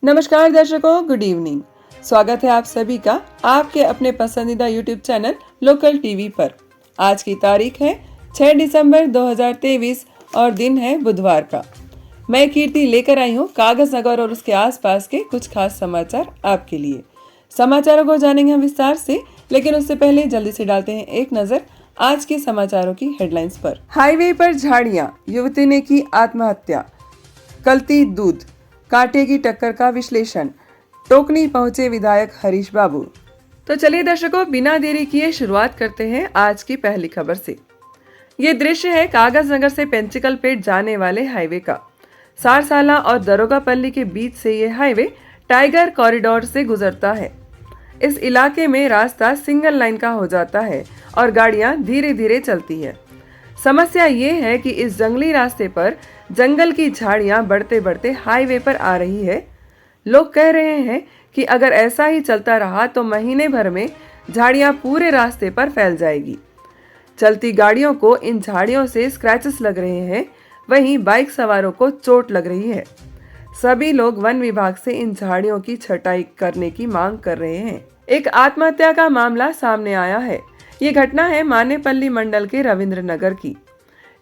नमस्कार दर्शकों, good evening. स्वागत है आप सभी का आपके अपने पसंदीदा यूट्यूब चैनल लोकल टीवी पर। आज की तारीख है 6 दिसंबर 2023 और दिन है बुधवार का। मैं कीर्ति लेकर आई हूँ कागज नगर और उसके आसपास के कुछ खास समाचार आपके लिए। समाचारों को जानेंगे हम विस्तार से, लेकिन उससे पहले जल्दी से डालते हैं एक नजर आज के समाचारों की हेडलाइंस पर। हाईवे पर झाड़ियां, युवती ने की आत्महत्या, कल्ती दूध, कांटे की टक्कर का विश्लेषण, टोकनी पहुंचे विधायक हरीश बाबू। तो चलिए दर्शकों, बिना देरी किए शुरुआत करते हैं आज की पहली खबर से। ये दृश्य है कागज नगर से पेंचिकल पेट जाने वाले हाईवे का। सारसाला और दरोगापल्ली के बीच से ये हाईवे टाइगर कॉरिडोर से गुजरता है। इस इलाके में रास्ता सिंगल लाइन का हो जाता है और गाड़ियां धीरे धीरे चलती है। समस्या ये है कि इस जंगली रास्ते पर जंगल की झाड़ियां बढ़ते बढ़ते हाईवे पर आ रही है। लोग कह रहे हैं कि अगर ऐसा ही चलता रहा तो महीने भर में झाड़ियां पूरे रास्ते पर फैल जाएगी। चलती गाड़ियों को इन झाड़ियों से स्क्रैचेस लग रहे हैं, वहीं बाइक सवारों को चोट लग रही है। सभी लोग वन विभाग से इन झाड़ियों की छटाई करने की मांग कर रहे हैं। एक आत्महत्या का मामला सामने आया है। ये घटना है मानेपल्ली मंडल के रविंद्र नगर की।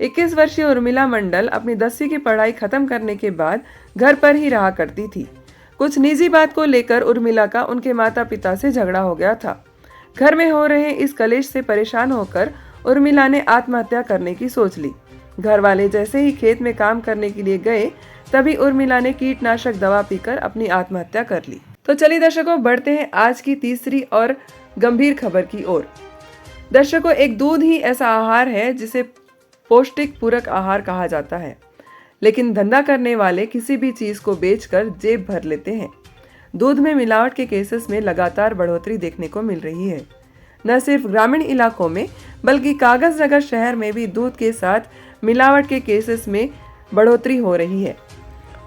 21 वर्षीय उर्मिला मंडल अपनी 10वीं की पढ़ाई खत्म करने के बाद घर पर ही रहा करती थी। कुछ निजी बात को लेकर उर्मिला का उनके माता पिता से झगड़ा हो गया था। घर में हो रहे इस कलेश से परेशान होकर उर्मिला ने आत्महत्या करने की सोच ली। घर वाले जैसे ही खेत में काम करने के लिए गए, तभी उर्मिला ने कीटनाशक दवा पीकर अपनी आत्महत्या कर ली। तो चलिए दर्शकों, बढ़ते हैं आज की तीसरी और गंभीर खबर की ओर। दर्शकों, एक दूध ही ऐसा आहार है जिसे पौष्टिक पूरक आहार कहा जाता है, लेकिन धंधा करने वाले किसी भी चीज को बेचकर जेब भर लेते हैं। दूध में मिलावट के केसेस में लगातार बढ़ोतरी देखने को मिल रही है। न सिर्फ ग्रामीण इलाकों में बल्कि कागज नगर शहर में भी दूध के साथ मिलावट के केसेस में बढ़ोतरी हो रही है।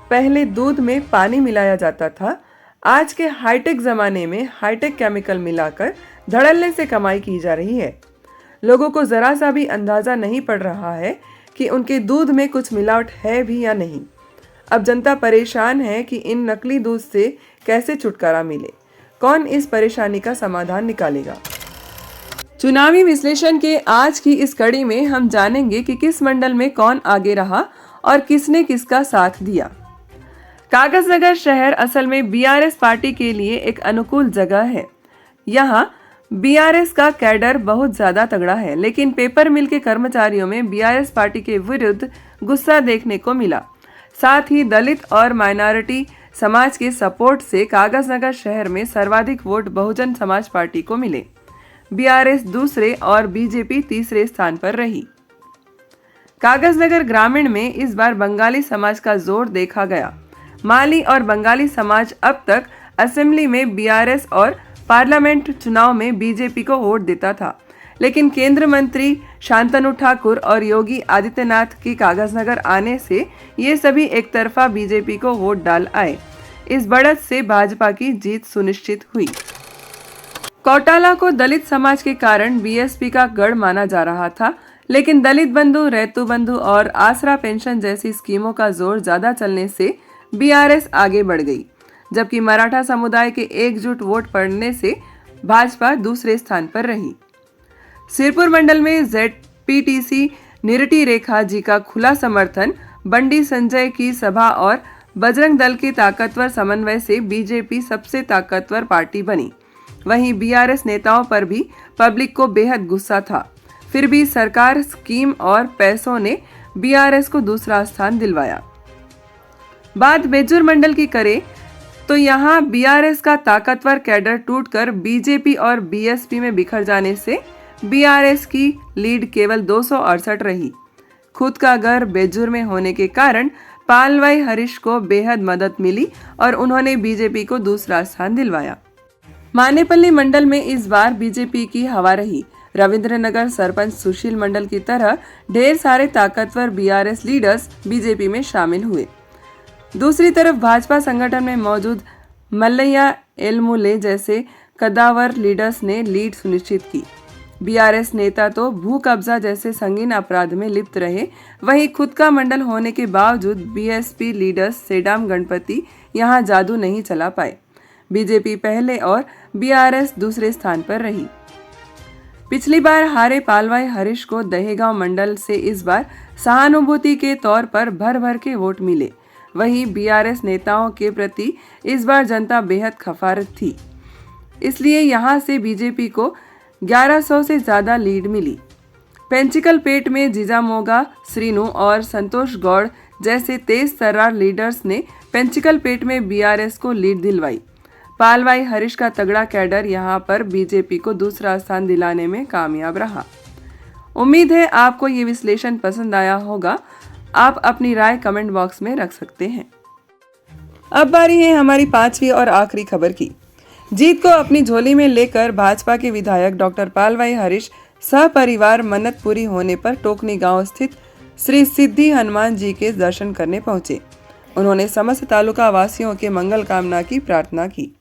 पहले दूध में पानी मिलाया जाता था, आज के हाईटेक जमाने में हाईटेक केमिकल मिलाकर धड़ल्ले से कमाई की जा रही है। लोगों को जरा सा भी अंदाजा नहीं पड़ रहा है कि उनके दूध में कुछ मिलावट है भी या नहीं। अब जनता परेशान है कि इन नकली दूध से कैसे छुटकारा मिले। कौन इस परेशानी का समाधान निकालेगा? चुनावी विश्लेषण के आज की इस कड़ी में हम जानेंगे कि किस मंडल में कौन आगे रहा और किसने किसका साथ दिया। कागज नगर शहर असल में बीआरएस पार्टी के लिए एक अनुकूल जगह है। यहाँ बीआरएस का कैडर बहुत ज्यादा तगड़ा है, लेकिन पेपर मिल के कर्मचारियों में बीआरएस पार्टी के विरुद्ध गुस्सा देखने को मिला। साथ ही दलित और माइनॉरिटी समाज के सपोर्ट से कागज नगर शहर में सर्वाधिक वोट बहुजन समाज पार्टी को मिले। बीआरएस दूसरे और बीजेपी तीसरे स्थान पर रही। कागज नगर ग्रामीण में इस बार बंगाली समाज का जोर देखा गया। माली और बंगाली समाज अब तक असेंबली में बीआरएस और पार्लियामेंट चुनाव में बीजेपी को वोट देता था, लेकिन केंद्र मंत्री शांतनु ठाकुर और योगी आदित्यनाथ के कागज नगर आने से ये सभी एक तरफा बीजेपी को वोट डाल आए। इस बढ़त से भाजपा की जीत सुनिश्चित हुई। कौटाला को दलित समाज के कारण बीएसपी का गढ़ माना जा रहा था, लेकिन दलित बंधु, रैतु बंधु और आसरा पेंशन जैसी स्कीमों का जोर ज्यादा चलने से बीआरएस आगे बढ़ गई, जबकि मराठा समुदाय के एकजुट वोट पड़ने से भाजपा दूसरे स्थान पर रही। सिरपुर मंडल में जेडपीटीसी निरटी रेखा जी का खुला समर्थन, बंडी संजय की सभा और बजरंग दल के ताकतवर समन्वय से बीजेपी सबसे ताकतवर पार्टी बनी। वहीं बीआरएस नेताओं पर भी पब्लिक को बेहद गुस्सा था, फिर भी सरकार स्कीम और पैसों ने बीआरएस को दूसरा स्थान दिलवाया। बात बेजूर मंडल की करें तो यहाँ बीआरएस का ताकतवर कैडर टूटकर बीजेपी और बीएसपी में बिखर जाने से बीआरएस की लीड केवल 268 रही। खुद का घर बेजूर में होने के कारण पालवाई हरीश को बेहद मदद मिली और उन्होंने बीजेपी को दूसरा स्थान दिलवाया। मानेपल्ली मंडल में इस बार बीजेपी की हवा रही। रविंद्रनगर सरपंच सुशील मंडल की तरह ढेर सारे ताकतवर बीआरएस लीडर्स बीजेपी में शामिल हुए। दूसरी तरफ भाजपा संगठन में मौजूद मल्लैया एलमुले जैसे कद्दावर लीडर्स ने लीड सुनिश्चित की। बीआरएस नेता तो भू कब्जा जैसे संगीन अपराध में लिप्त रहे, वहीं खुद का मंडल होने के बावजूद बीएसपी लीडर्स सेडाम गणपति यहाँ जादू नहीं चला पाए। बीजेपी पहले और बीआरएस दूसरे स्थान पर रही। पिछली बार हारे पालवाई हरीश को दहेगांव मंडल से इस बार सहानुभूति के तौर पर भर भर के वोट मिले। वहीं बीआरएस नेताओं के प्रति इस बार जनता बेहद खफा थी, इसलिए यहां से बीजेपी को 1100 से ज्यादा लीड मिली। पेंचिकल पेट में जिजामोगा श्रीनु और संतोष गौड़ जैसे तेज तर्रार लीडर्स ने पेंचिकल पेट में बीआरएस को लीड दिलवाई। पालवाई हरीश का तगड़ा कैडर यहां पर बीजेपी को दूसरा स्थान दिलाने में कामयाब रहा। उम्मीद है आपको ये विश्लेषण पसंद आया होगा। आप अपनी राय कमेंट बॉक्स में रख सकते हैं। अब बारी है हमारी 5वीं और आखिरी खबर की। जीत को अपनी झोली में लेकर भाजपा के विधायक डॉक्टर पालवाई हरीश सपरिवार मन्नत पूरी होने पर टोकनी गांव स्थित श्री सिद्धि हनुमान जी के दर्शन करने पहुंचे। उन्होंने समस्त तालुका वासियों के मंगल कामना की प्रार्थना की।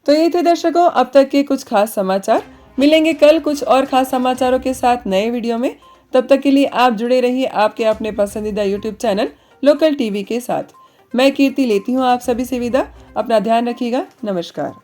तो ये थे दर्शकों अब तक के कुछ खास समाचार। मिलेंगे कल कुछ और खास समाचारों के साथ नए वीडियो में। तब तक के लिए आप जुड़े रहिए आपके अपने पसंदीदा यूट्यूब चैनल लोकल टीवी के साथ। मैं कीर्ति लेती हूँ आप सभी से विदा। अपना ध्यान रखिएगा। नमस्कार।